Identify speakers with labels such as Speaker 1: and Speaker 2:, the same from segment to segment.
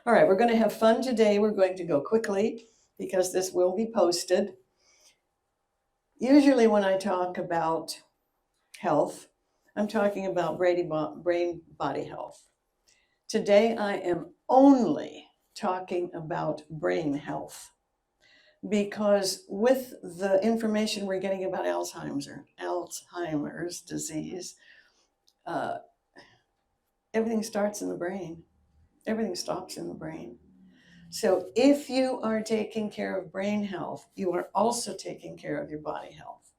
Speaker 1: All right, we're going to have fun today. We're going to go quickly because this will be posted. Usually when I talk about health, I'm talking about brain body health. Today I am only talking about brain health because with the information we're getting about Alzheimer's disease, uh, everything starts in the brain. Everything stops in the brain. So if you are taking care of brain health, you are also taking care of your body health.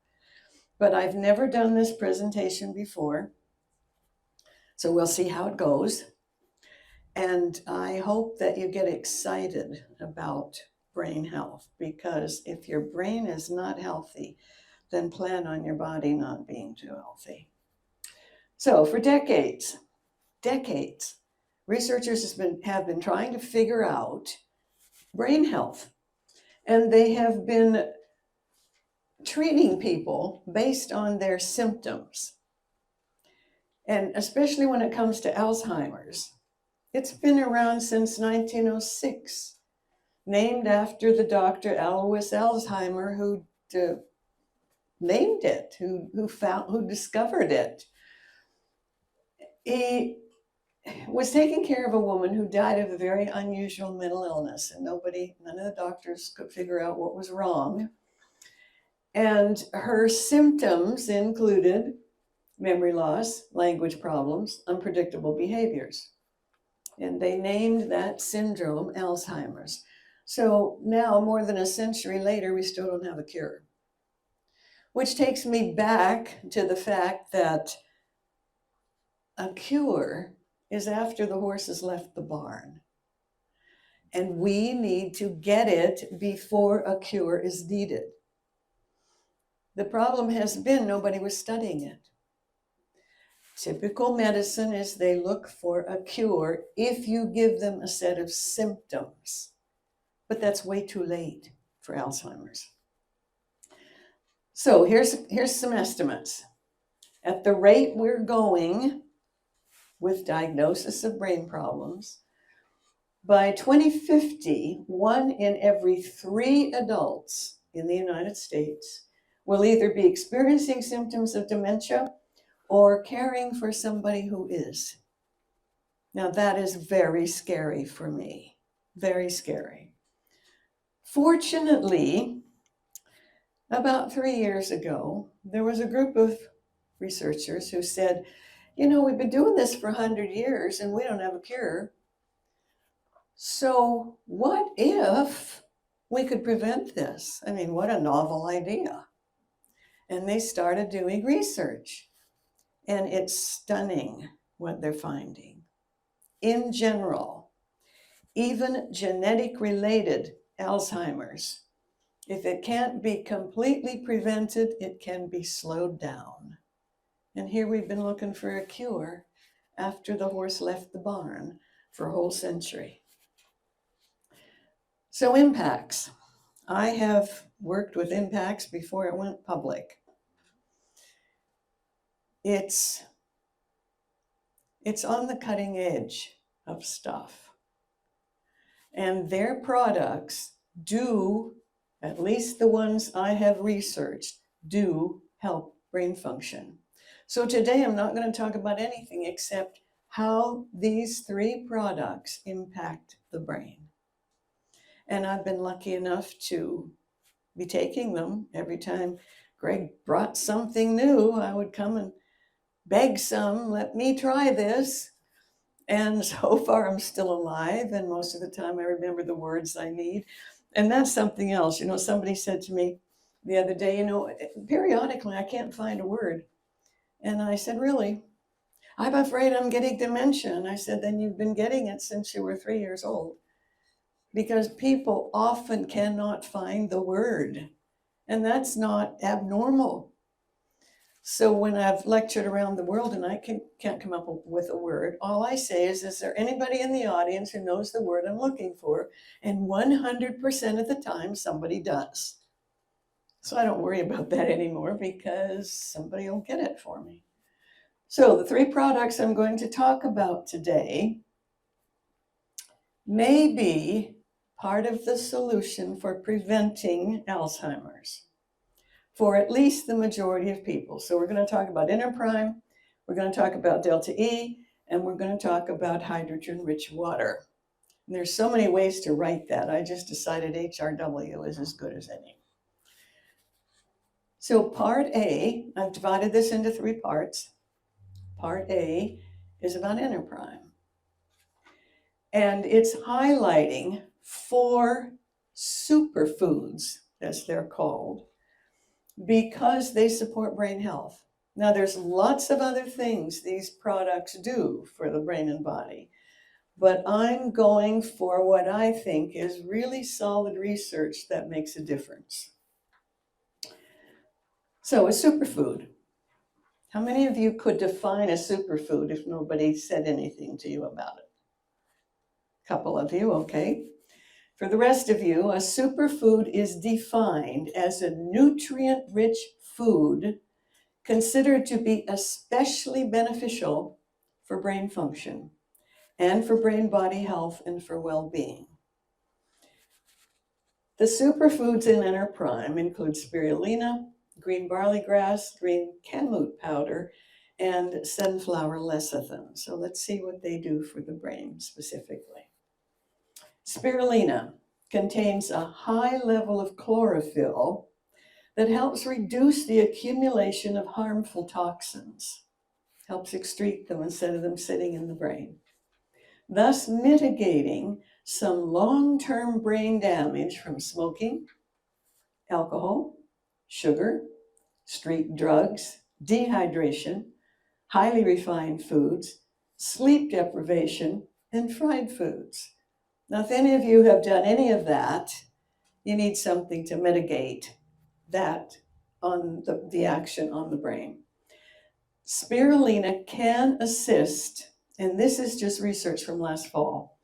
Speaker 1: But I've never done this presentation before, so we'll see how it goes. And I hope that you get excited about brain health, because if your brain is not healthy, then plan on your body not being too healthy. So for decades, researchers have been trying to figure out brain health. And they have been treating people based on their symptoms. And especially when it comes to Alzheimer's, it's been around since 1906, named after the Dr. Alois Alzheimer who named it, who discovered it. He was taking care of a woman who died of a very unusual mental illness, and none of the doctors could figure out what was wrong. And her symptoms included memory loss, language problems, unpredictable behaviors. And they named that syndrome Alzheimer's. So now, more than a century later, we still don't have a cure. Which takes me back to the fact that a cure is after the horse has left the barn. And we need to get it before a cure is needed. The problem has been nobody was studying it. Typical medicine is they look for a cure if you give them a set of symptoms, but that's way too late for Alzheimer's. So here's some estimates. At the rate we're going with diagnosis of brain problems, by 2050, 1 in every 3 adults in the United States will either be experiencing symptoms of dementia or caring for somebody who is. Now that is very scary for me, very scary. Fortunately, about 3 years ago, there was a group of researchers who said, we've been doing this for 100 years and we don't have a cure. So what if we could prevent this? I mean, what a novel idea. And they started doing research. And it's stunning what they're finding. In general, even genetic related Alzheimer's, if it can't be completely prevented, it can be slowed down. And here we've been looking for a cure after the horse left the barn for a whole century. So impacts. I have worked with impacts before it went public. It's on the cutting edge of stuff. And their products do, at least the ones I have researched, do help brain function. So today I'm not going to talk about anything except how these 3 products impact the brain. And I've been lucky enough to be taking them. Every time Greg brought something new, I would come and beg some, let me try this. And so far I'm still alive, and most of the time I remember the words I need. And that's something else. Somebody said to me the other day, periodically I can't find a word. And I said, really? I'm afraid I'm getting dementia. And I said, then you've been getting it since you were 3 years old. Because people often cannot find the word. And that's not abnormal. So when I've lectured around the world and I can't come up with a word, all I say is there anybody in the audience who knows the word I'm looking for? And 100% of the time, somebody does. So I don't worry about that anymore because somebody will get it for me. So the 3 products I'm going to talk about today may be part of the solution for preventing Alzheimer's for at least the majority of people. So we're going to talk about interprime, we're going to talk about delta E, and we're going to talk about hydrogen-rich water. And there's so many ways to write that. I just decided HRW is as good as any. So part A, I've divided this into 3 parts. Part A is about interprime. And it's highlighting 4 superfoods, as they're called, because they support brain health. Now, there's lots of other things these products do for the brain and body, but I'm going for what I think is really solid research that makes a difference. So, a superfood. How many of you could define a superfood if nobody said anything to you about it? A couple of you, okay. For the rest of you, a superfood is defined as a nutrient-rich food considered to be especially beneficial for brain function and for brain-body health and for well-being. The superfoods in interprime include spirulina, green barley grass, green kamut powder, and sunflower lecithin. So let's see what they do for the brain specifically. Spirulina contains a high level of chlorophyll that helps reduce the accumulation of harmful toxins, helps excrete them instead of them sitting in the brain, thus mitigating some long-term brain damage from smoking, alcohol, sugar, street drugs, dehydration, highly refined foods, sleep deprivation, and fried foods. Now, if any of you have done any of that, you need something to mitigate that on the action on the brain. Spirulina can assist, and this is just research from last fall.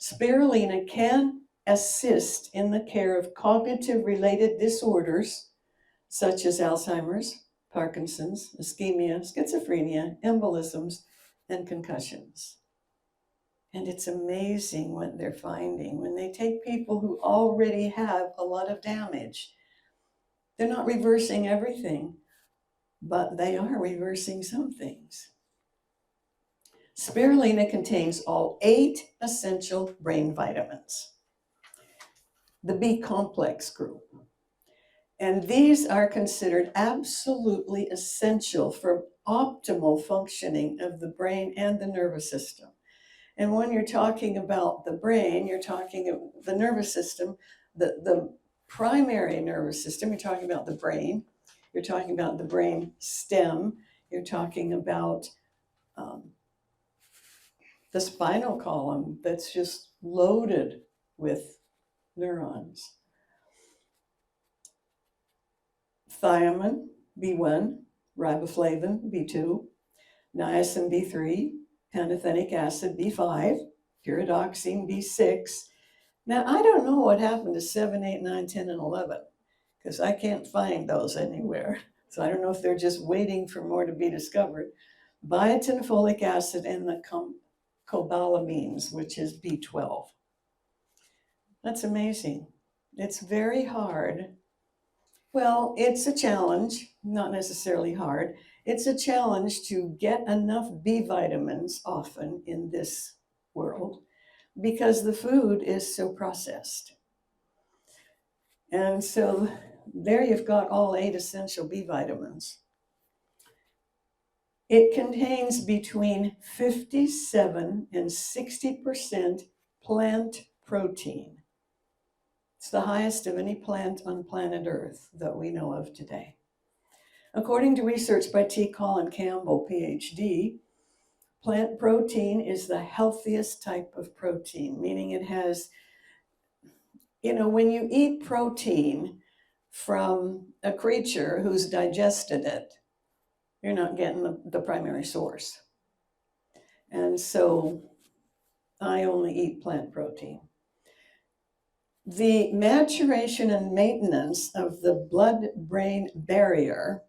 Speaker 1: Spirulina can assist in the care of cognitive-related disorders such as Alzheimer's, Parkinson's, ischemia, schizophrenia, embolisms, and concussions. And it's amazing what they're finding when they take people who already have a lot of damage. They're not reversing everything, but they are reversing some things. Spirulina contains all 8 essential brain vitamins, the B complex group. And these are considered absolutely essential for optimal functioning of the brain and the nervous system. And when you're talking about the brain, you're talking about the nervous system, the primary nervous system, you're talking about the brain, you're talking about the brain stem, you're talking about the spinal column that's just loaded with neurons. Thiamine, B1, riboflavin, B2, niacin, B3, pantothenic acid, B5, pyridoxine, B6. Now, I don't know what happened to 7, 8, 9, 10, and 11, because I can't find those anywhere. So I don't know if they're just waiting for more to be discovered. Biotin, folic acid, and the cobalamines, which is B12. That's amazing. It's very hard. Well, it's a challenge, not necessarily hard. It's a challenge to get enough B vitamins often in this world because the food is so processed. And so there you've got all 8 essential B vitamins. It contains between 57 and 60% plant protein. It's the highest of any plant on planet Earth that we know of today. According to research by T. Colin Campbell, PhD, plant protein is the healthiest type of protein, meaning it has, when you eat protein from a creature who's digested it, you're not getting the primary source. And so I only eat plant protein. The maturation and maintenance of the blood-brain barrier,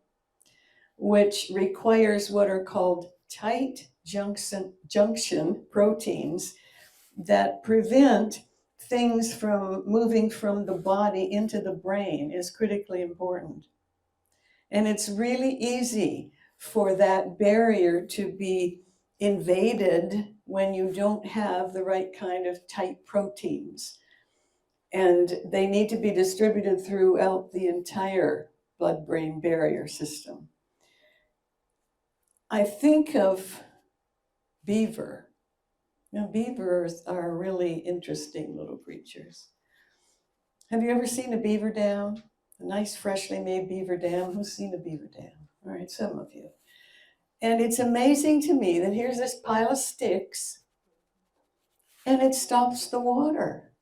Speaker 1: which requires what are called tight junction proteins, that prevent things from moving from the body into the brain is critically important. And it's really easy for that barrier to be invaded when you don't have the right kind of tight proteins. And they need to be distributed throughout the entire blood-brain barrier system. I think of beaver. Now, beavers are really interesting little creatures. Have you ever seen a beaver dam? A nice, freshly made beaver dam? Who's seen a beaver dam? All right, some of you. And it's amazing to me that here's this pile of sticks and it stops the water.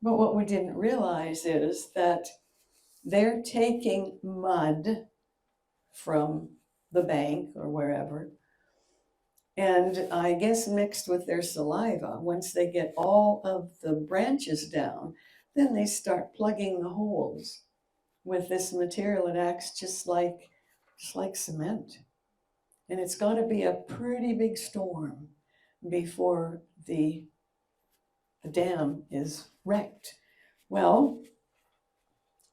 Speaker 1: But what we didn't realize is that they're taking mud from the bank or wherever, and I guess mixed with their saliva. Once they get all of the branches down, then they start plugging the holes with this material. It acts just like cement. And it's got to be a pretty big storm before the dam is wrecked. Well,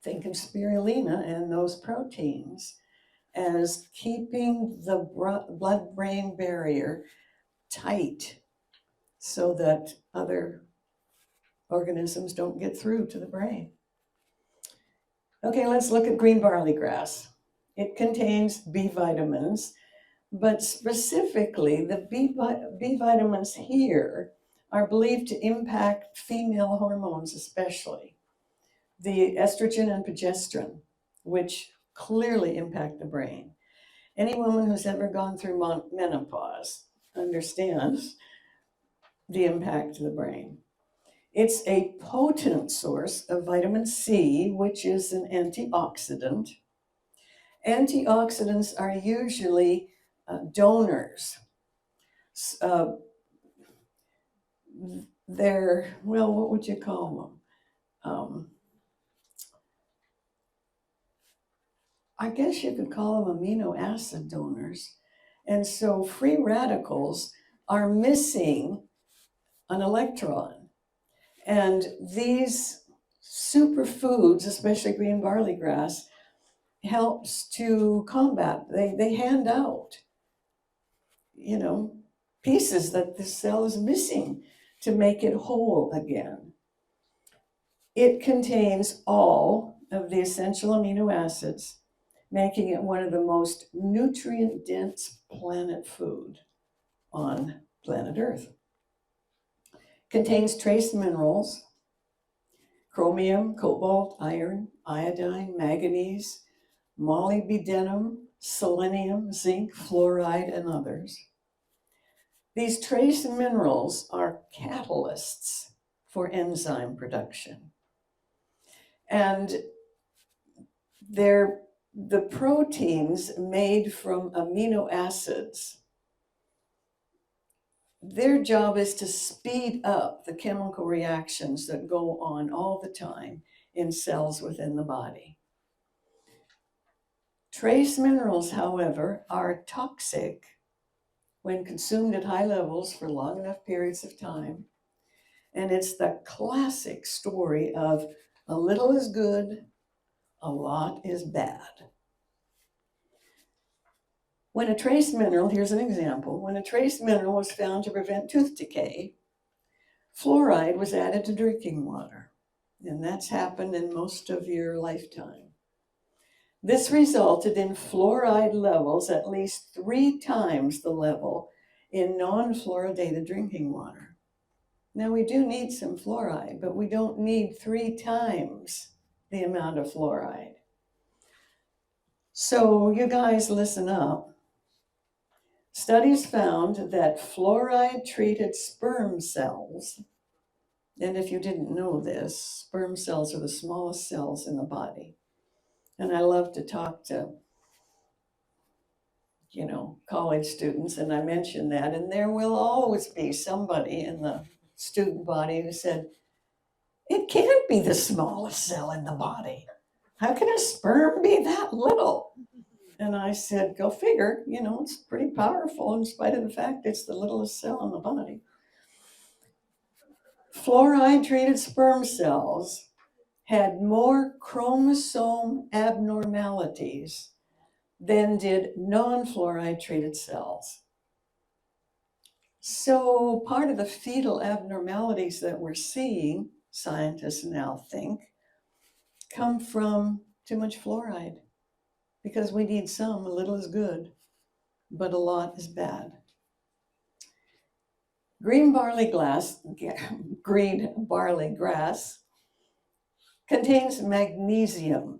Speaker 1: think of spirulina and those proteins as keeping the blood-brain barrier tight so that other organisms don't get through to the brain. Okay, let's look at green barley grass. It contains B vitamins, but specifically the B vitamins here are believed to impact female hormones, especially the estrogen and progesterone, which clearly impact the brain. Any woman who's ever gone through menopause understands the impact to the brain. It's a potent source of vitamin C, which is an antioxidant. Antioxidants are usually donors. They're, well, what would you call them? I guess you could call them amino acid donors. And so free radicals are missing an electron. And these superfoods, especially green barley grass, helps to combat. They hand out, pieces that the cell is missing to make it whole again. It contains all of the essential amino acids, making it one of the most nutrient-dense planet food on planet Earth. Contains trace minerals, chromium, cobalt, iron, iodine, manganese, molybdenum, selenium, zinc, fluoride, and others. These trace minerals are catalysts for enzyme production. And they're the proteins made from amino acids. Their job is to speed up the chemical reactions that go on all the time in cells within the body. Trace minerals, however, are toxic when consumed at high levels for long enough periods of time. And it's the classic story of a little is good, a lot is bad. When a trace mineral, here's an example, when a trace mineral was found to prevent tooth decay, fluoride was added to drinking water. And that's happened in most of your lifetime. This resulted in fluoride levels at least 3 times the level in non-fluoridated drinking water. Now, we do need some fluoride, but we don't need 3 times the amount of fluoride. So you guys listen up. Studies found that fluoride-treated sperm cells, and if you didn't know this, sperm cells are the smallest cells in the body. And I love to talk to, college students, and I mention that, and there will always be somebody in the student body who said, it can't be the smallest cell in the body. How can a sperm be that little? And I said, go figure, it's pretty powerful in spite of the fact it's the littlest cell in the body. Fluoride-treated sperm cells had more chromosome abnormalities than did non-fluoride-treated cells. So part of the fetal abnormalities that we're seeing, scientists now think, come from too much fluoride, because we need some. A little is good, but a lot is bad. Green barley grass contains magnesium.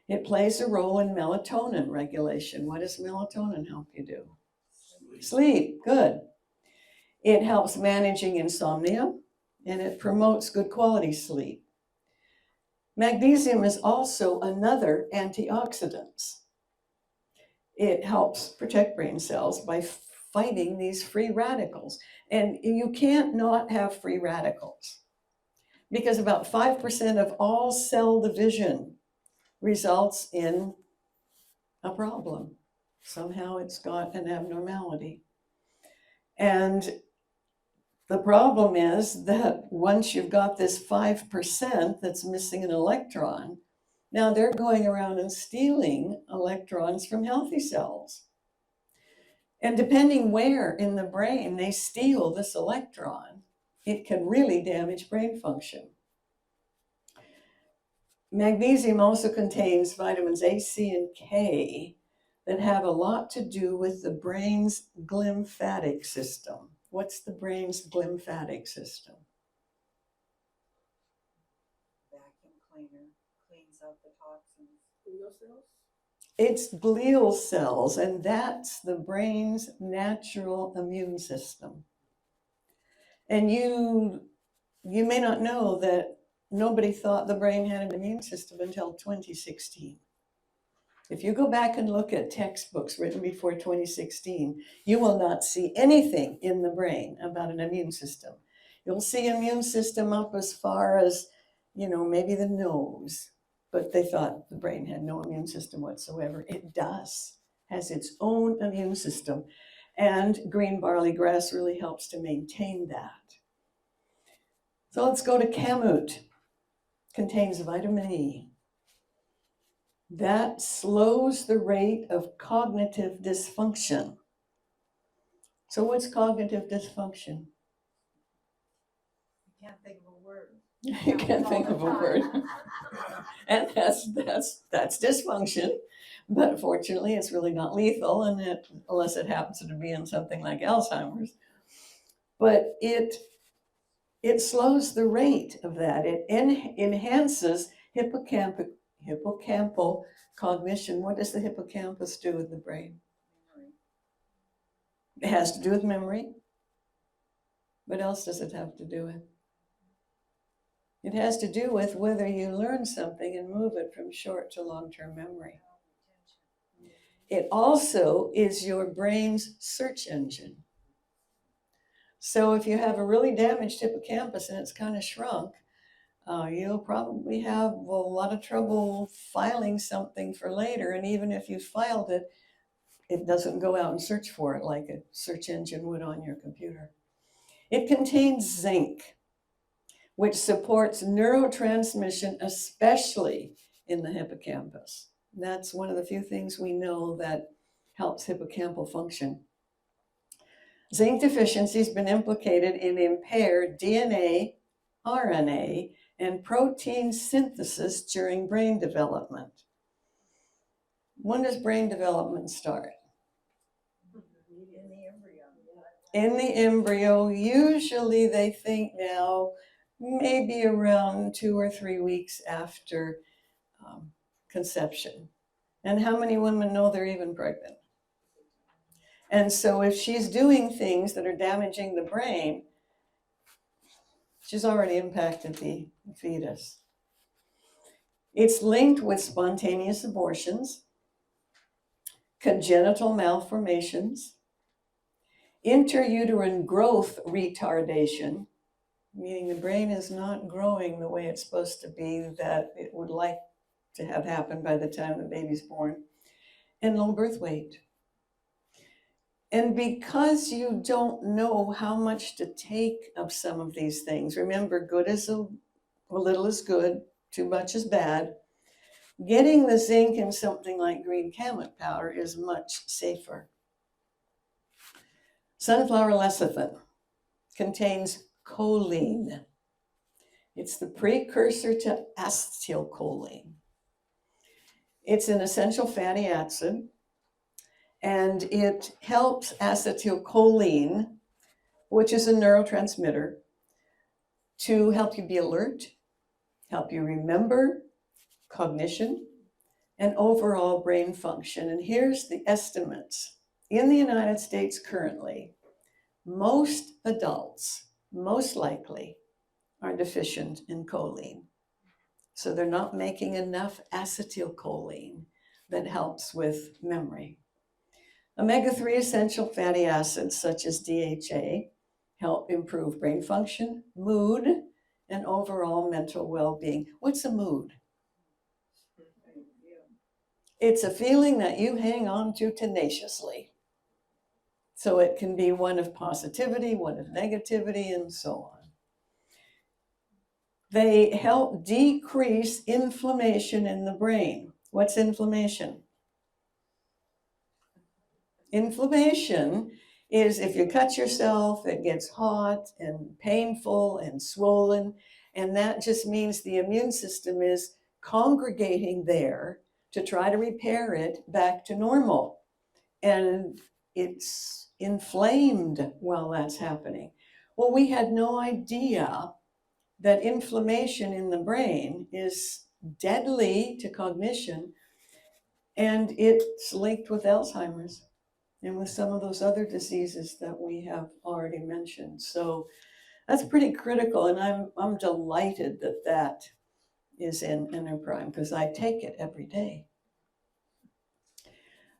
Speaker 1: It plays a role in melatonin regulation. What does melatonin help you do? Sleep, good. It helps managing insomnia, and it promotes good quality sleep. Magnesium is also another antioxidant. It helps protect brain cells by fighting these free radicals. And you can't not have free radicals, because about 5% of all cell division results in a problem. Somehow it's got an abnormality. And the problem is that once you've got this 5% that's missing an electron, now they're going around and stealing electrons from healthy cells. And depending where in the brain they steal this electron, it can really damage brain function. Magnesium also contains vitamins A, C, and K that have a lot to do with the brain's glymphatic system. What's the brain's glymphatic system?
Speaker 2: Vacuum cleaner, cleans out the toxins. Glial cells?
Speaker 1: It's glial cells, and that's the brain's natural immune system. And you may not know that nobody thought the brain had an immune system until 2016. If you go back and look at textbooks written before 2016, you will not see anything in the brain about an immune system. You'll see immune system up as far as, maybe the nose, but they thought the brain had no immune system whatsoever. It does, has its own immune system, and green barley grass really helps to maintain that. So let's go to kamut. Contains vitamin E. That slows the rate of cognitive dysfunction. So what's cognitive dysfunction?
Speaker 2: You can't think of a word.
Speaker 1: You can't think of a word. And that's dysfunction. But fortunately, it's really not lethal, unless it happens to be in something like Alzheimer's. But it slows the rate of that. It enhances hippocampal cognition. What does the hippocampus do with the brain? It has to do with memory. What else does it have to do with? It has to do with whether you learn something and move it from short to long-term memory. It also is your brain's search engine. So if you have a really damaged hippocampus and it's kind of shrunk, you'll probably have a lot of trouble filing something for later. And even if you filed it, it doesn't go out and search for it like a search engine would on your computer. It contains zinc, which supports neurotransmission, especially in the hippocampus. That's one of the few things we know that helps hippocampal function. Zinc deficiency has been implicated in impaired DNA, RNA, and protein synthesis during brain development. When does brain development start?
Speaker 2: In the embryo.
Speaker 1: In the embryo, usually they think now maybe around 2 or 3 weeks after conception. And how many women know they're even pregnant? And so if she's doing things that are damaging the brain, she's already impacted the fetus. It's linked with spontaneous abortions, congenital malformations, intrauterine growth retardation, meaning the brain is not growing the way it's supposed to be, that it would like to have happened by the time the baby's born, and low birth weight. And because you don't know how much to take of some of these things, remember, good is a little is good, too much is bad. Getting the zinc in something like green kamut powder is much safer. Sunflower lecithin contains choline. It's the precursor to acetylcholine. It's an essential fatty acid, and it helps acetylcholine, which is a neurotransmitter, to help you be alert, help you remember, cognition, and overall brain function. And here's the estimates. In the United States currently, most adults, most likely, are deficient in choline. So they're not making enough acetylcholine that helps with memory. Omega-3 essential fatty acids such as DHA help improve brain function, mood, and overall mental well-being. What's a mood? It's a feeling that you hang on to tenaciously. So it can be one of positivity, one of negativity, and so on. They help decrease inflammation in the brain. What's inflammation? Inflammation is if you cut yourself, it gets hot and painful and swollen, and that just means the immune system is congregating there to try to repair it back to normal. And it's inflamed while that's happening. Well, we had no idea that inflammation in the brain is deadly to cognition, and it's linked with Alzheimer's and with some of those other diseases that we have already mentioned. So that's pretty critical, and I'm delighted that that is in Enterprime because I take it every day.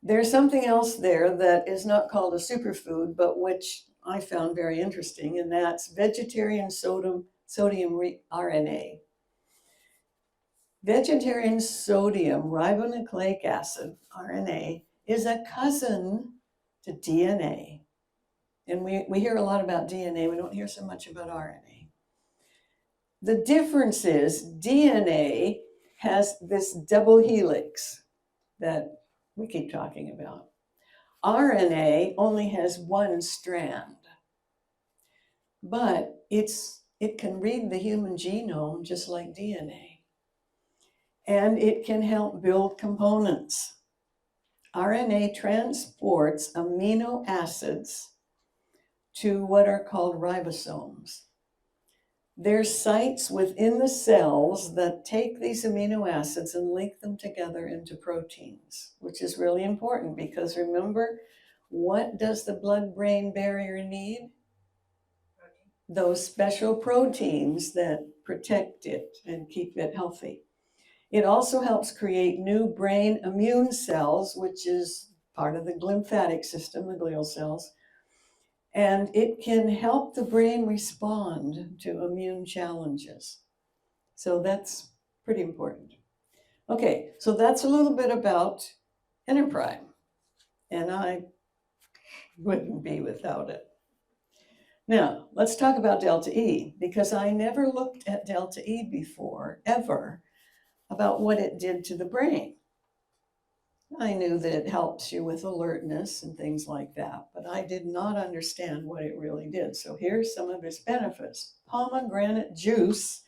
Speaker 1: There's something else there that is not called a superfood, but which I found very interesting, and that's vegetarian sodium RNA. Vegetarian sodium ribonucleic acid, RNA, is a cousin to DNA. And we hear a lot about DNA, we don't hear so much about RNA. The difference is DNA has this double helix that we keep talking about. RNA only has one strand, but it can read the human genome just like DNA. And it can help build components. RNA transports amino acids to what are called ribosomes. There's sites within the cells that take these amino acids and link them together into proteins, which is really important because remember, what does the blood-brain barrier need? Those special proteins that protect it and keep it healthy. It also helps create new brain immune cells, which is part of the lymphatic system, the glial cells. And it can help the brain respond to immune challenges. So that's pretty important. Okay, so that's a little bit about Enterprime. And I wouldn't be without it. Now, let's talk about Delta E, because I never looked at Delta E before, ever, about what it did to the brain. I knew that it helps you with alertness and things like that, but I did not understand what it really did. So here's some of its benefits. Pomegranate juice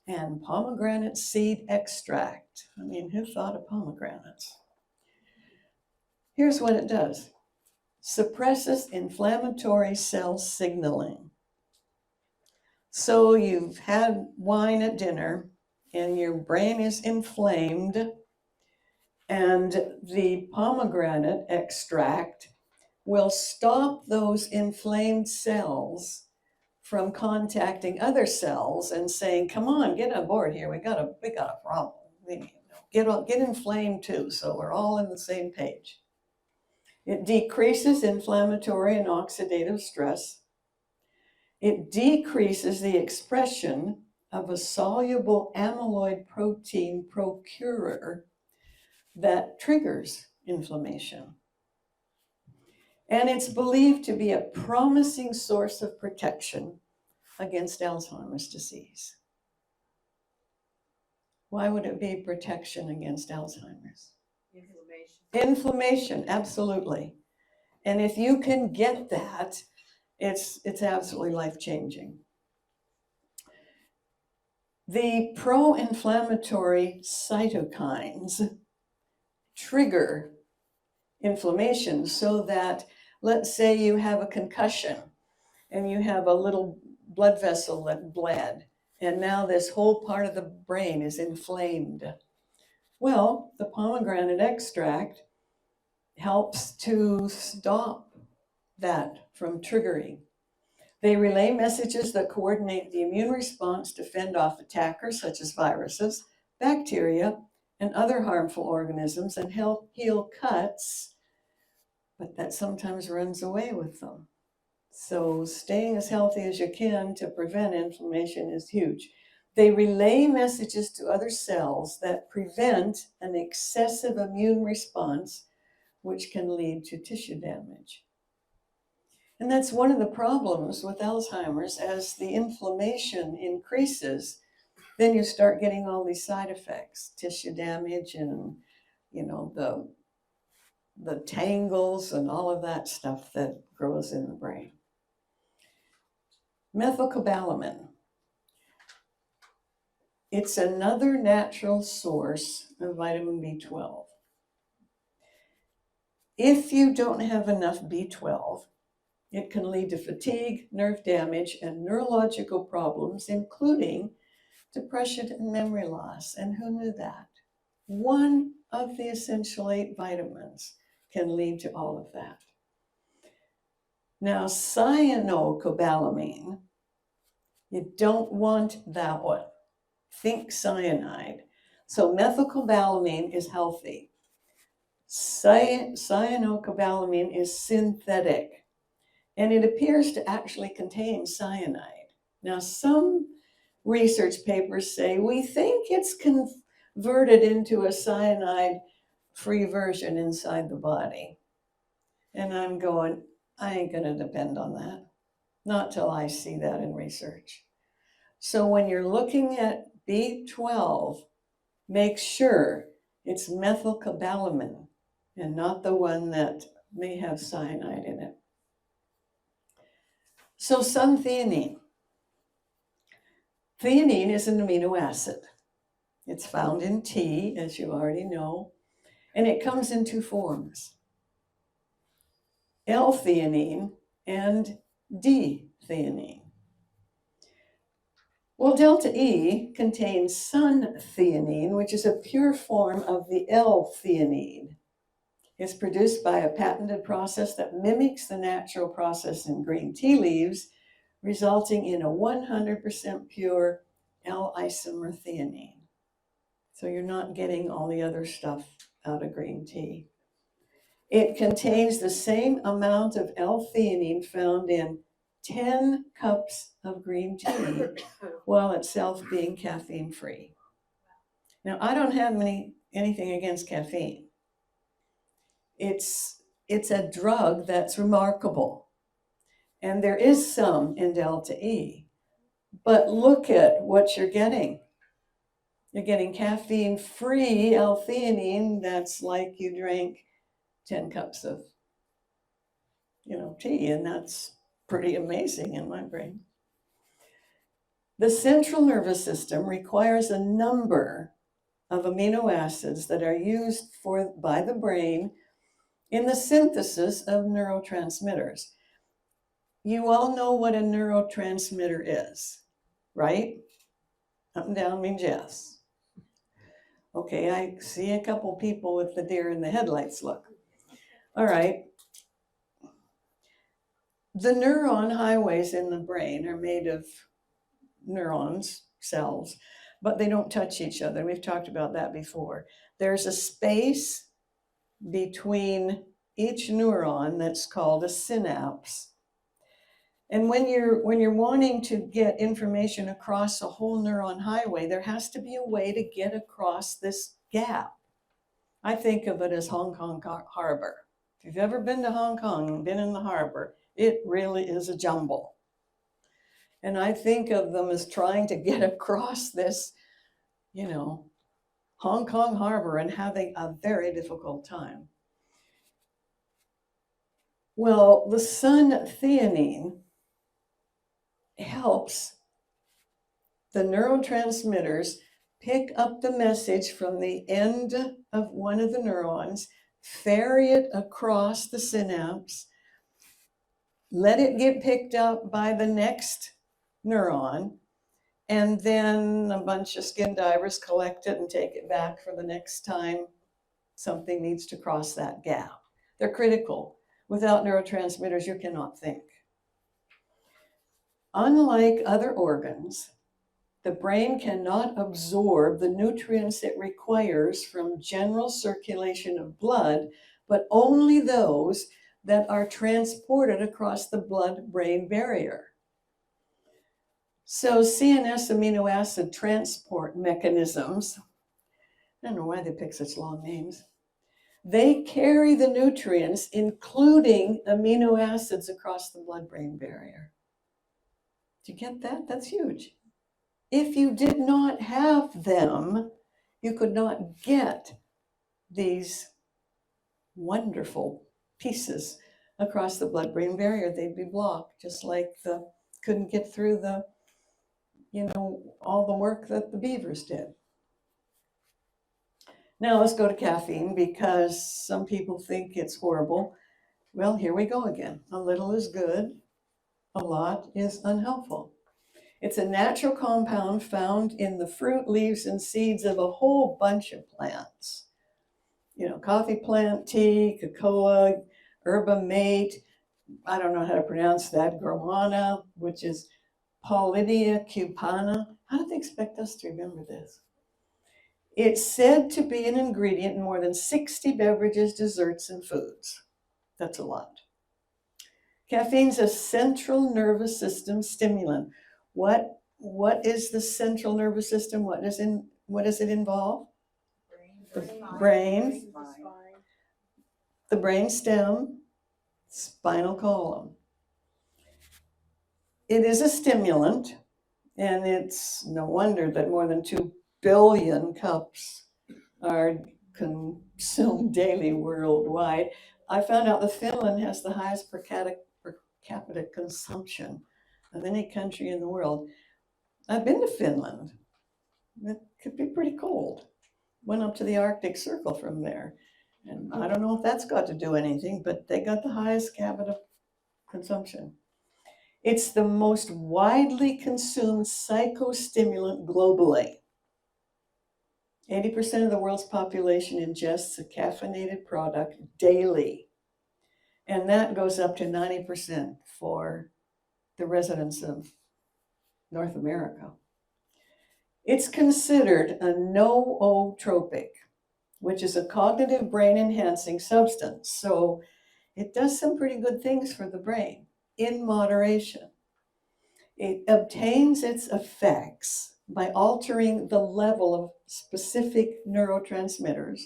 Speaker 1: and pomegranate seed extract. I mean, who thought of pomegranates? Here's what it does. Suppresses inflammatory cell signaling. So you've had wine at dinner and your brain is inflamed, and the pomegranate extract will stop those inflamed cells from contacting other cells and saying, come on, get on board here. We got a problem. We get inflamed too, so we're all on the same page. It decreases inflammatory and oxidative stress. It decreases the expression of a soluble amyloid protein procurer that triggers inflammation. And it's believed to be a promising source of protection against Alzheimer's disease. Why would it be protection against Alzheimer's? Inflammation, absolutely. And if you can get that, it's absolutely life-changing. The pro-inflammatory cytokines trigger inflammation so that, let's say you have a concussion and you have a little blood vessel that bled, and now this whole part of the brain is inflamed. Well, the pomegranate extract helps to stop that from triggering. They relay messages that coordinate the immune response to fend off attackers such as viruses, bacteria, and other harmful organisms, and help heal cuts, but that sometimes runs away with them. So staying as healthy as you can to prevent inflammation is huge. They relay messages to other cells that prevent an excessive immune response, which can lead to tissue damage. And that's one of the problems with Alzheimer's. As the inflammation increases, then you start getting all these side effects, tissue damage and, the tangles and all of that stuff that grows in the brain. Methylcobalamin. It's another natural source of vitamin B12. If you don't have enough B12, it can lead to fatigue, nerve damage, and neurological problems, including depression and memory loss. And who knew that? One of the essential 8 vitamins can lead to all of that. Now, cyanocobalamin, you don't want that one. Think cyanide. So methylcobalamin is healthy. Cyanocobalamin is synthetic, and it appears to actually contain cyanide. Now, some research papers say we think it's converted into a cyanide-free version inside the body. And I'm going, I ain't going to depend on that. Not till I see that in research. So when you're looking at B12, make sure it's methylcobalamin and not the one that may have cyanide in it. So suntheanine. Theanine is an amino acid. It's found in tea, as you already know, and it comes in 2 forms: L-theanine and D-theanine. Well, delta E contains suntheanine, which is a pure form of the L-theanine. It's produced by a patented process that mimics the natural process in green tea leaves, resulting in a 100% pure L-isomer theanine. So you're not getting all the other stuff out of green tea. It contains the same amount of L-theanine found in 10 cups of green tea, while itself being caffeine-free. Now, I don't have anything against caffeine. It's a drug that's remarkable, and there is some in delta E, but look at what you're getting. You're getting caffeine-free L-theanine. That's like you drank 10 cups of, tea, and that's pretty amazing in my brain. The central nervous system requires a number of amino acids that are used by the brain in the synthesis of neurotransmitters. You all know what a neurotransmitter is, right? Up and down means yes. Okay, I see a couple people with the deer in the headlights look. All right. The neuron highways in the brain are made of neurons, cells, but they don't touch each other. We've talked about that before. There's a space between each neuron that's called a synapse. And when you're wanting to get information across a whole neuron highway, there has to be a way to get across this gap. I think of it as Hong Kong Harbor. If you've ever been to Hong Kong and been in the harbor, it really is a jumble. And I think of them as trying to get across this, Hong Kong harbor and having a very difficult time. Well, the sun-theanine helps the neurotransmitters pick up the message from the end of one of the neurons, ferry it across the synapse, let it get picked up by the next neuron, and then a bunch of skin divers collect it and take it back for the next time something needs to cross that gap. They're critical. Without neurotransmitters, you cannot think. Unlike other organs, the brain cannot absorb the nutrients it requires from general circulation of blood, but only those that are transported across the blood-brain barrier. So CNS amino acid transport mechanisms, I don't know why they pick such long names, they carry the nutrients, including amino acids, across the blood-brain barrier. Do you get that? That's huge. If you did not have them, you could not get these wonderful pieces across the blood-brain barrier. They'd be blocked, just like couldn't get through all the work that the beavers did. Now let's go to caffeine, because some people think it's horrible. Well, here we go again. A little is good, a lot is unhelpful. It's a natural compound found in the fruit, leaves, and seeds of a whole bunch of plants. Coffee plant, tea, cocoa, yerba mate, I don't know how to pronounce that, guarana, which is Paullinia cupana. How do they expect us to remember this? It's said to be an ingredient in more than 60 beverages, desserts, and foods. That's a lot. Caffeine's a central nervous system stimulant. What is the central nervous system? What does it involve? The brain, the brain stem, spinal column. It is a stimulant, and it's no wonder that more than 2 billion cups are consumed daily worldwide. I found out that Finland has the highest per capita consumption of any country in the world. I've been to Finland. It could be pretty cold. Went up to the Arctic Circle from there. And I don't know if that's got to do anything, but they got the highest capita consumption. It's the most widely consumed psychostimulant globally. 80% of the world's population ingests a caffeinated product daily. And that goes up to 90% for the residents of North America. It's considered a nootropic, which is a cognitive brain-enhancing substance. So it does some pretty good things for the brain in moderation. It obtains its effects by altering the level of specific neurotransmitters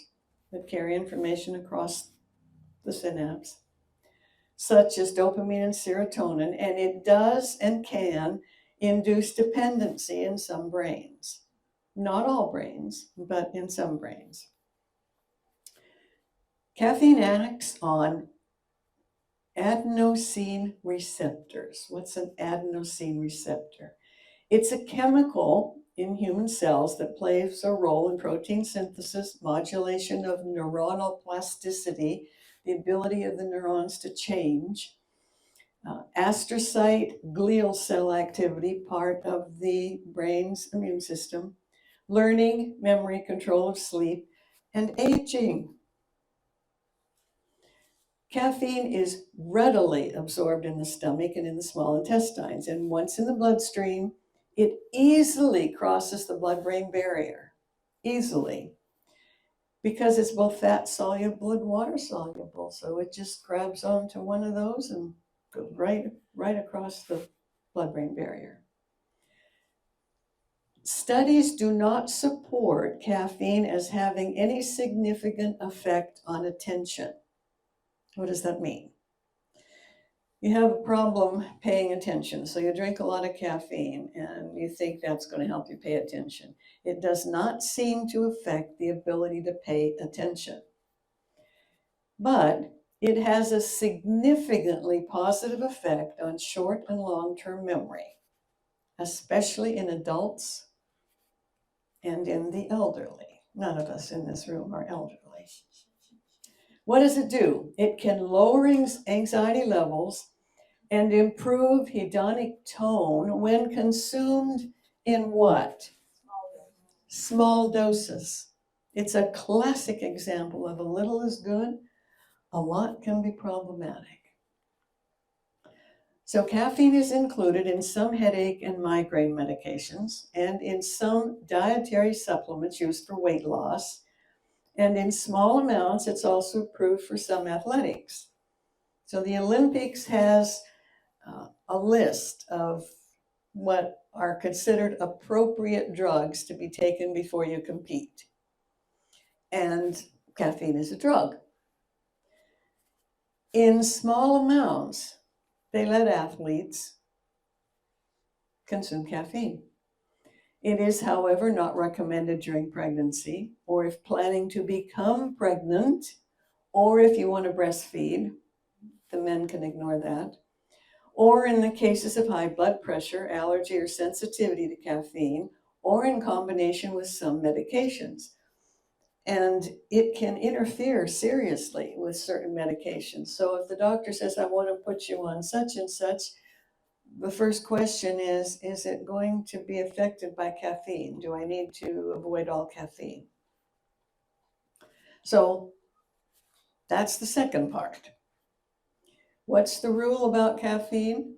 Speaker 1: that carry information across the synapse, such as dopamine and serotonin, and it does and can induce dependency in some brains. Not all brains, but in some brains. Caffeine acts on adenosine receptors. What's an adenosine receptor? It's a chemical in human cells that plays a role in protein synthesis, modulation of neuronal plasticity, the ability of the neurons to change, astrocyte glial cell activity, part of the brain's immune system, learning, memory, control of sleep, and aging. Caffeine is readily absorbed in the stomach and in the small intestines, and once in the bloodstream, it easily crosses the blood-brain barrier, easily, because it's both fat soluble and water soluble. So it just grabs onto one of those and goes right across the blood-brain barrier. Studies do not support caffeine as having any significant effect on attention. What does that mean? You have a problem paying attention, so you drink a lot of caffeine and you think that's going to help you pay attention. It does not seem to affect the ability to pay attention, but it has a significantly positive effect on short and long-term memory, especially in adults and in the elderly. None of us in this room are elderly. What does it do? It can lower anxiety levels and improve hedonic tone when consumed in what? Small doses. It's a classic example of a little is good, a lot can be problematic. So caffeine is included in some headache and migraine medications and in some dietary supplements used for weight loss. And in small amounts, it's also approved for some athletics. So the Olympics has a list of what are considered appropriate drugs to be taken before you compete. And caffeine is a drug. In small amounts, they let athletes consume caffeine. It is, however, not recommended during pregnancy or if planning to become pregnant or if you want to breastfeed. The men can ignore that. Or in the cases of high blood pressure, allergy, or sensitivity to caffeine, or in combination with some medications. And it can interfere seriously with certain medications. So if the doctor says, I want to put you on such and such, the first question is it going to be affected by caffeine? Do I need to avoid all caffeine? So that's the second part. What's the rule about caffeine?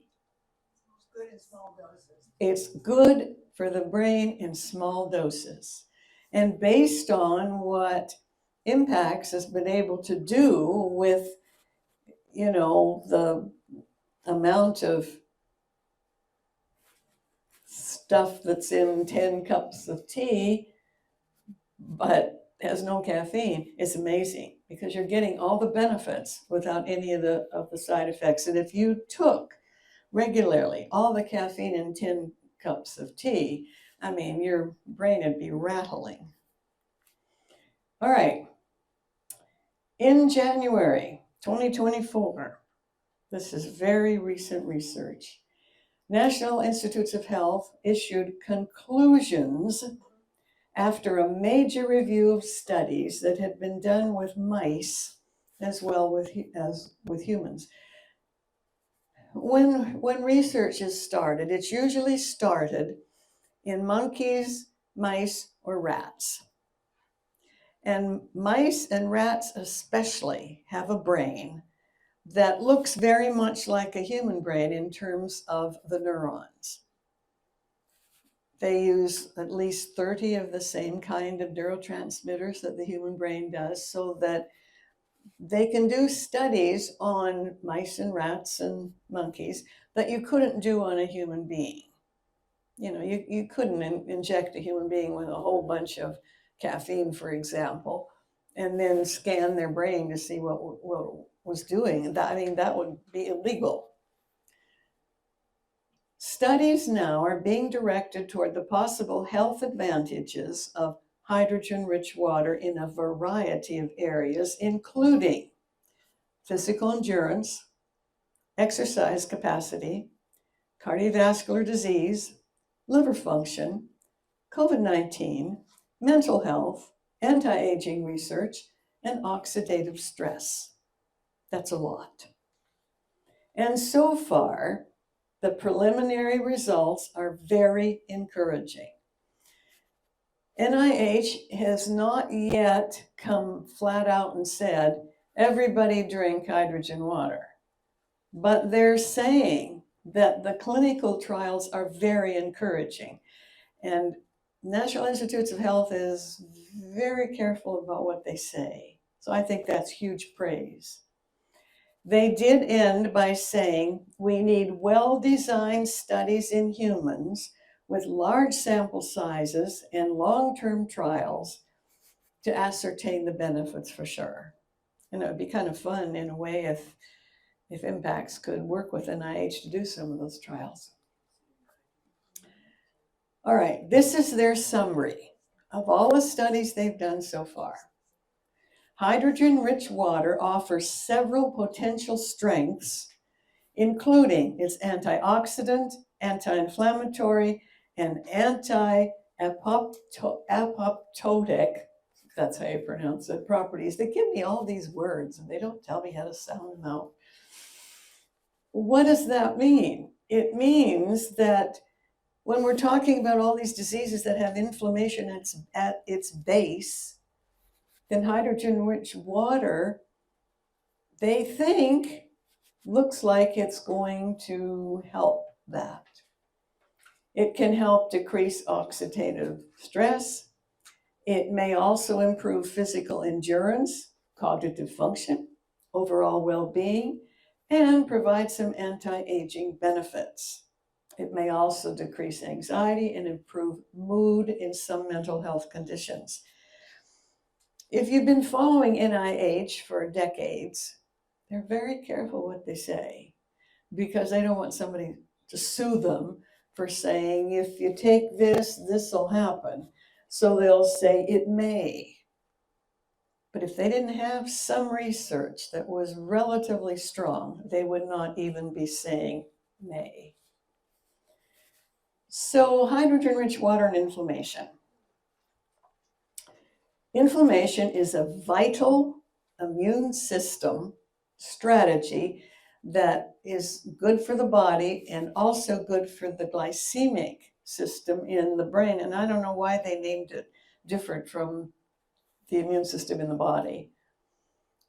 Speaker 2: Good in small doses.
Speaker 1: It's good for the brain in small doses. And based on what Impacts has been able to do with, the amount of stuff that's in 10 cups of tea, but has no caffeine, it's amazing because you're getting all the benefits without any of the side effects. And if you took regularly all the caffeine in 10 cups of tea, I mean, your brain would be rattling. All right. In January 2024, this is very recent research, National Institutes of Health issued conclusions after a major review of studies that had been done with mice as well as with humans. When research is started, it's usually started in monkeys, mice, or rats. And mice and rats especially have a brain that looks very much like a human brain in terms of the neurons. They use at least 30 of the same kind of neurotransmitters that the human brain does, so that they can do studies on mice and rats and monkeys that you couldn't do on a human being. You couldn't inject a human being with a whole bunch of caffeine, for example, and then scan their brain to see what was doing. That would be illegal. Studies now are being directed toward the possible health advantages of hydrogen-rich water in a variety of areas, including physical endurance, exercise capacity, cardiovascular disease, liver function, COVID-19, mental health, anti-aging research, and oxidative stress. That's a lot. And so far, the preliminary results are very encouraging. NIH has not yet come flat out and said, everybody drink hydrogen water. But they're saying that the clinical trials are very encouraging. And National Institutes of Health is very careful about what they say. So I think that's huge praise. They did end by saying, we need well-designed studies in humans with large sample sizes and long-term trials to ascertain the benefits for sure. And it would be kind of fun in a way if Impacts could work with NIH to do some of those trials. All right, this is their summary of all the studies they've done so far. Hydrogen-rich water offers several potential strengths, including its antioxidant, anti-inflammatory, and anti-apoptotic, that's how you pronounce it, properties. They give me all these words and they don't tell me how to sound them out. What does that mean? It means that when we're talking about all these diseases that have inflammation at its base, then hydrogen-rich water, they think, looks like it's going to help that. It can help decrease oxidative stress. It may also improve physical endurance, cognitive function, overall well-being, and provide some anti-aging benefits. It may also decrease anxiety and improve mood in some mental health conditions. If you've been following NIH for decades, they're very careful what they say because they don't want somebody to sue them for saying, if you take this, this will happen. So they'll say it may. But if they didn't have some research that was relatively strong, they would not even be saying may. So hydrogen-rich water and inflammation. Inflammation is a vital immune system strategy that is good for the body and also good for the glycemic system in the brain. And I don't know why they named it different from the immune system in the body.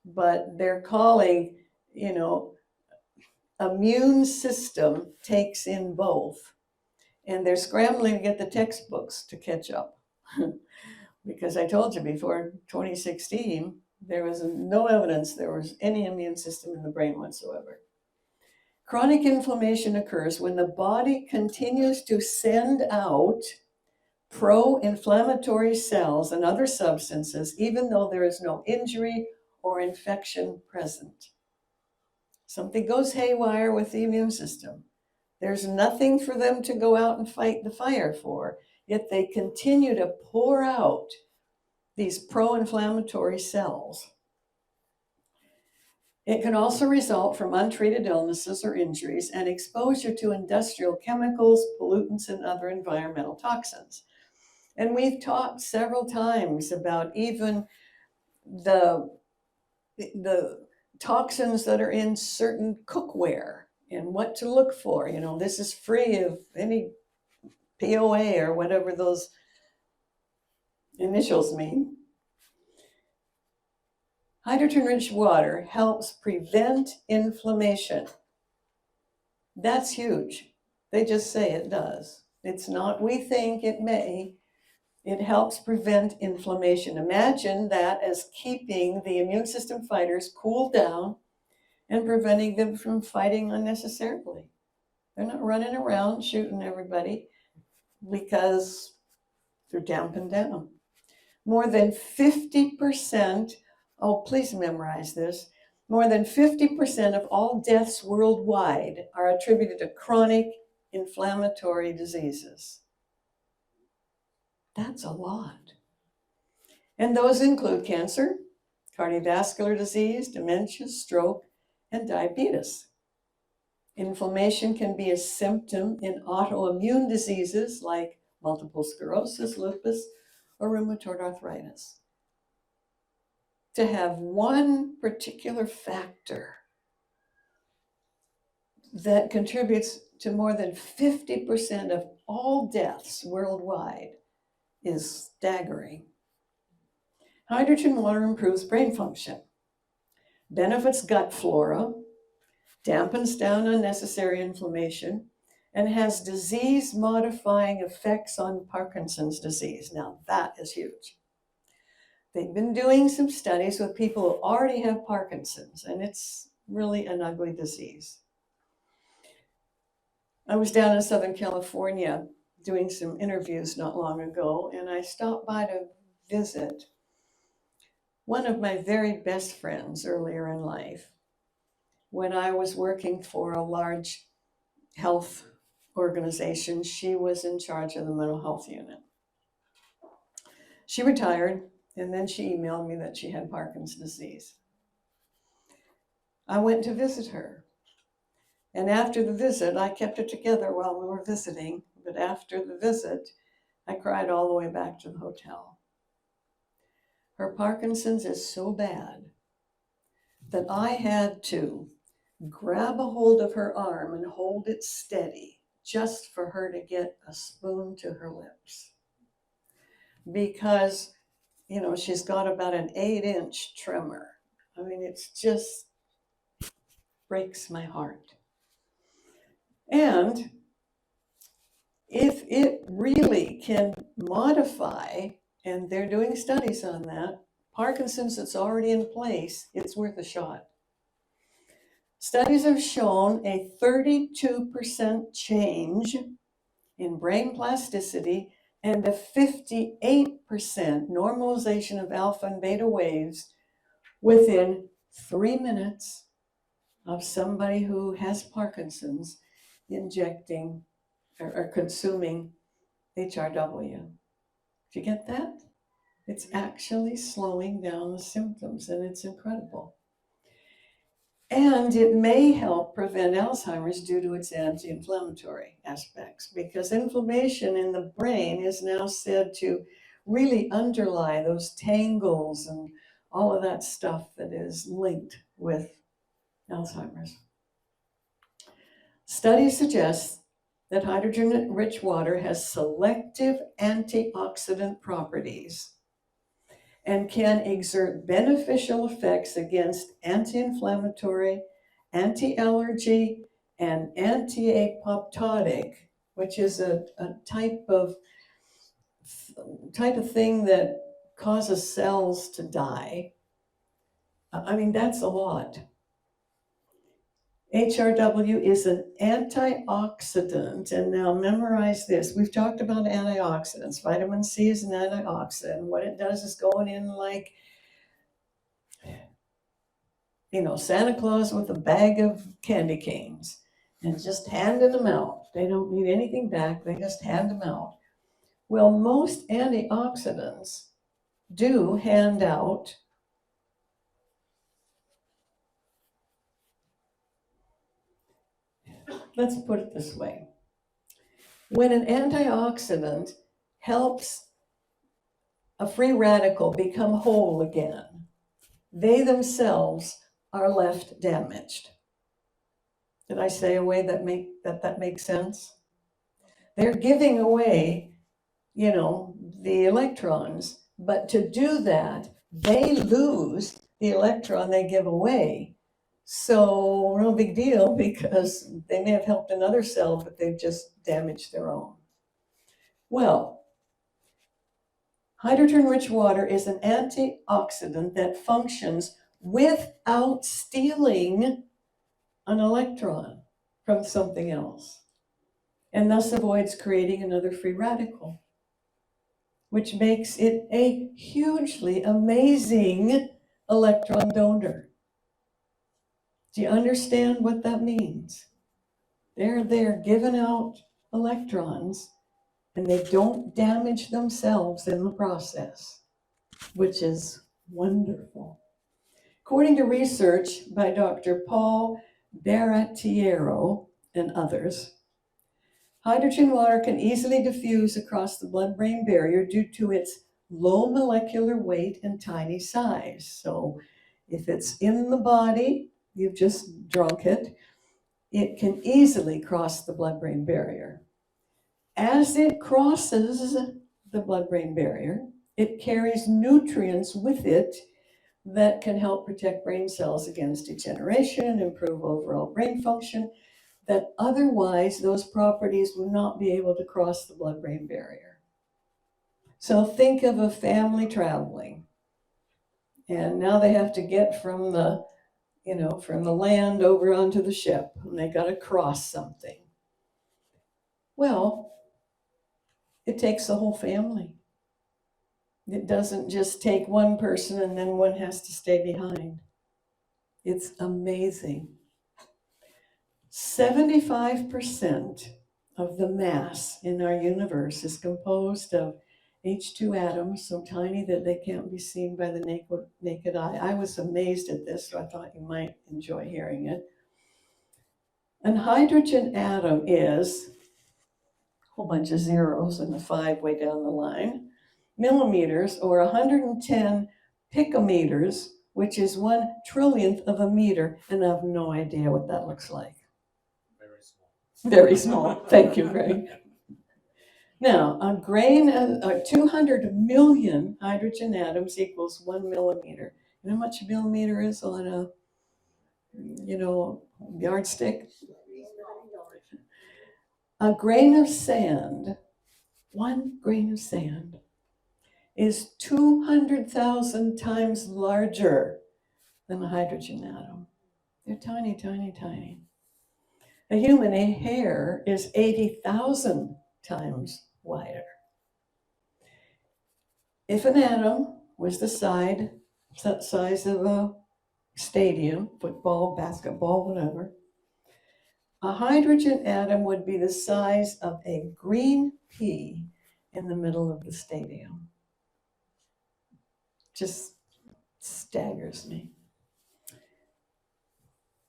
Speaker 1: But they're calling, immune system takes in both. And they're scrambling to get the textbooks to catch up. Because I told you before 2016, there was no evidence there was any immune system in the brain whatsoever. Chronic inflammation occurs when the body continues to send out pro-inflammatory cells and other substances, even though there is no injury or infection present. Something goes haywire with the immune system. There's nothing for them to go out and fight the fire for, yet they continue to pour out these pro-inflammatory cells. It can also result from untreated illnesses or injuries and exposure to industrial chemicals, pollutants, and other environmental toxins. And we've talked several times about even the toxins that are in certain cookware and what to look for. This is free of any POA or whatever those initials mean. Hydrogen-rich water helps prevent inflammation. That's huge. They just say it does. It's not we think it may. It helps prevent inflammation. Imagine that as keeping the immune system fighters cooled down and preventing them from fighting unnecessarily. They're not running around shooting everybody because they're dampened down. More than 50%, please memorize this, more than 50% of all deaths worldwide are attributed to chronic inflammatory diseases. That's a lot. And those include cancer, cardiovascular disease, dementia, stroke, and diabetes. Inflammation can be a symptom in autoimmune diseases like multiple sclerosis, lupus, or rheumatoid arthritis. To have one particular factor that contributes to more than 50% of all deaths worldwide is staggering. Hydrogen water improves brain function, benefits gut flora, dampens down unnecessary inflammation, and has disease-modifying effects on Parkinson's disease. Now that is huge. They've been doing some studies with people who already have Parkinson's, and it's really an ugly disease. I was down in Southern California doing some interviews not long ago, and I stopped by to visit one of my very best friends earlier in life, when I was working for a large health organization, she was in charge of the mental health unit. She retired, and then she emailed me that she had Parkinson's disease. I went to visit her. And after the visit, I kept it together while we were visiting, but after the visit, I cried all the way back to the hotel. Her Parkinson's is so bad that I had to grab a hold of her arm and hold it steady just for her to get a spoon to her lips. Because, she's got about an 8-inch tremor. I mean, it's just breaks my heart. And if it really can modify, and they're doing studies on that, Parkinson's that's already in place, it's worth a shot. Studies have shown a 32% change in brain plasticity and a 58% normalization of alpha and beta waves within 3 minutes of somebody who has Parkinson's injecting or consuming HRW. Do you get that? It's actually slowing down the symptoms, and it's incredible. And it may help prevent Alzheimer's due to its anti-inflammatory aspects, because inflammation in the brain is now said to really underlie those tangles and all of that stuff that is linked with Alzheimer's. Studies suggest that hydrogen-rich water has selective antioxidant properties and can exert beneficial effects against anti-inflammatory, anti-allergy, and anti-apoptotic, which is a type of thing that causes cells to die. I mean, that's a lot. HRW is an antioxidant, and now memorize this. We've talked about antioxidants. Vitamin C is an antioxidant. What it does is going in like, Santa Claus with a bag of candy canes and just handing them out. They don't need anything back, they just hand them out. Well, most antioxidants do hand out let's put it this way. When an antioxidant helps a free radical become whole again, they themselves are left damaged. Did I say a way that makes sense? They're giving away, the electrons, but to do that, they lose the electron they give away. So no big deal, because they may have helped another cell, but they've just damaged their own. Well, hydrogen-rich water is an antioxidant that functions without stealing an electron from something else, and thus avoids creating another free radical, which makes it a hugely amazing electron donor. Do you understand what that means? They're giving out electrons, and they don't damage themselves in the process, which is wonderful. According to research by Dr. Paul Baratiero and others, hydrogen water can easily diffuse across the blood-brain barrier due to its low molecular weight and tiny size. So if it's in the body, you've just drunk it, it can easily cross the blood-brain barrier. As it crosses the blood-brain barrier, it carries nutrients with it that can help protect brain cells against degeneration and improve overall brain function, that otherwise those properties would not be able to cross the blood-brain barrier. So think of a family traveling, and now they have to get from the land over onto the ship, and they got to cross something. Well, it takes the whole family. It doesn't just take one person and then one has to stay behind. It's amazing. 75% of the mass in our universe is composed of H2 atoms, so tiny that they can't be seen by the naked eye. I was amazed at this, so I thought you might enjoy hearing it. An hydrogen atom is a whole bunch of zeros and a 5 way down the line, millimeters, or 110 picometers, which is 1/1,000,000th of a meter, and I have no idea what that looks like.
Speaker 3: Very small.
Speaker 1: Very small. Thank you, Greg. Now, a grain of 200 million hydrogen atoms equals 1 millimeter. You know how much a millimeter is on a, yardstick? A grain of sand, 1 grain of sand, is 200,000 times larger than a hydrogen atom. They're tiny, tiny, tiny. A human hair is 80,000 times wider. If an atom was the size of a stadium, football, basketball, whatever, a hydrogen atom would be the size of a green pea in the middle of the stadium. Just staggers me.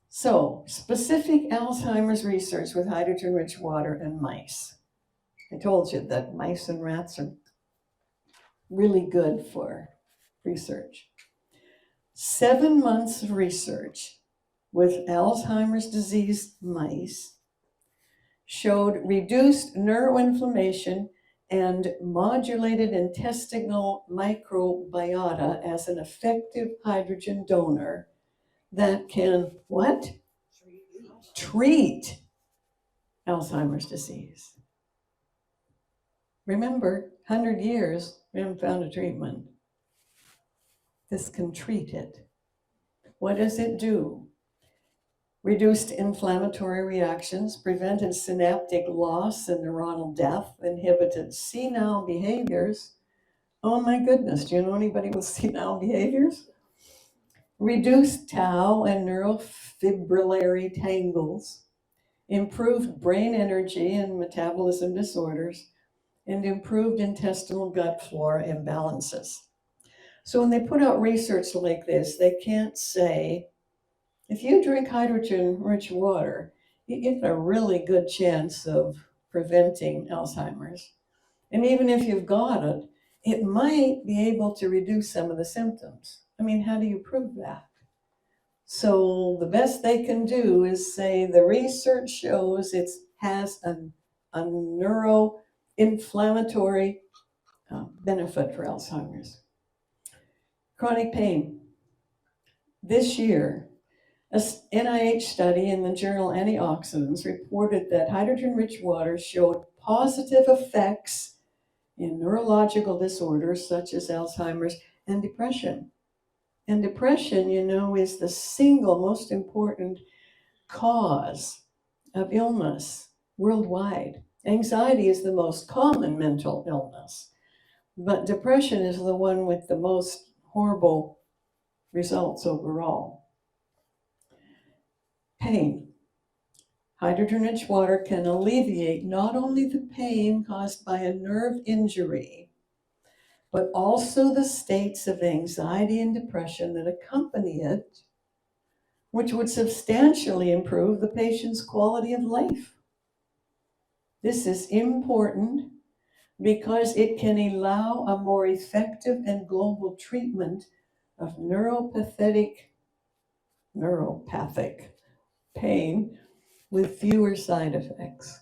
Speaker 1: So, specific Alzheimer's research with hydrogen-rich water and mice. I told you that mice and rats are really good for research. 7 months of research with Alzheimer's disease mice showed reduced neuroinflammation and modulated intestinal microbiota as an effective hydrogen donor that can what? Treat Alzheimer's disease. Remember, 100 years, we haven't found a treatment. This can treat it. What does it do? Reduced inflammatory reactions, prevented synaptic loss and neuronal death, inhibited senile behaviors. Oh my goodness, do you know anybody with senile behaviors? Reduced tau and neurofibrillary tangles, improved brain energy and metabolism disorders, and improved intestinal gut flora imbalances. So when they put out research like this, they can't say, if you drink hydrogen-rich water, you get a really good chance of preventing Alzheimer's. And even if you've got it, it might be able to reduce some of the symptoms. I mean, how do you prove that? So the best they can do is say the research shows it has a neuroinflammatory benefit for Alzheimer's. Chronic pain. This year, a NIH study in the journal Antioxidants reported that hydrogen-rich water showed positive effects in neurological disorders such as Alzheimer's and depression. And depression, is the single most important cause of illness worldwide. Anxiety is the most common mental illness, but depression is the one with the most horrible results overall. Pain. Hydrogen-rich water can alleviate not only the pain caused by a nerve injury, but also the states of anxiety and depression that accompany it, which would substantially improve the patient's quality of life. This is important because it can allow a more effective and global treatment of neuropathic pain with fewer side effects.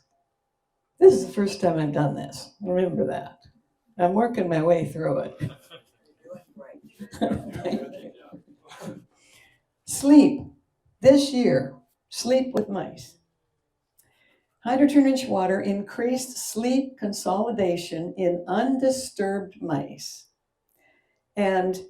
Speaker 1: This is the first time I've done this. Remember that. I'm working my way through it. Thank you. Sleep. This year, sleep with mice. Hydrogen-rich water increased sleep consolidation in undisturbed mice and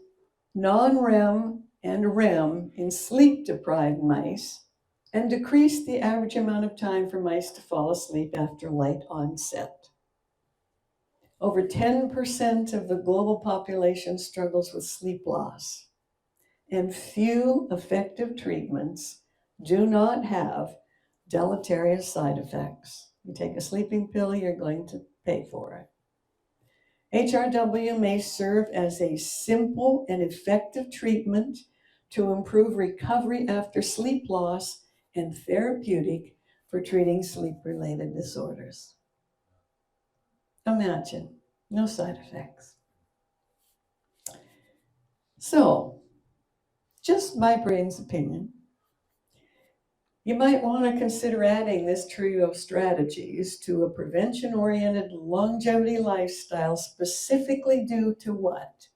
Speaker 1: non-REM and REM in sleep-deprived mice, and decreased the average amount of time for mice to fall asleep after light onset. Over 10% of the global population struggles with sleep loss, and few effective treatments do not have deleterious side effects. You take a sleeping pill, you're going to pay for it. HRW may serve as a simple and effective treatment to improve recovery after sleep loss and therapeutic for treating sleep-related disorders. Imagine, no side effects. So, just my brain's opinion, you might want to consider adding this trio of strategies to a prevention-oriented longevity lifestyle specifically due to what?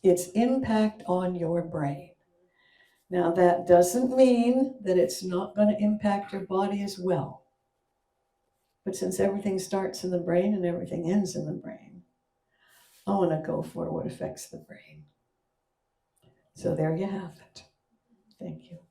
Speaker 1: Its impact on your brain. Now, that doesn't mean that it's not going to impact your body as well. But since everything starts in the brain and everything ends in the brain, I want to go for what affects the brain. So there you have it. Thank you.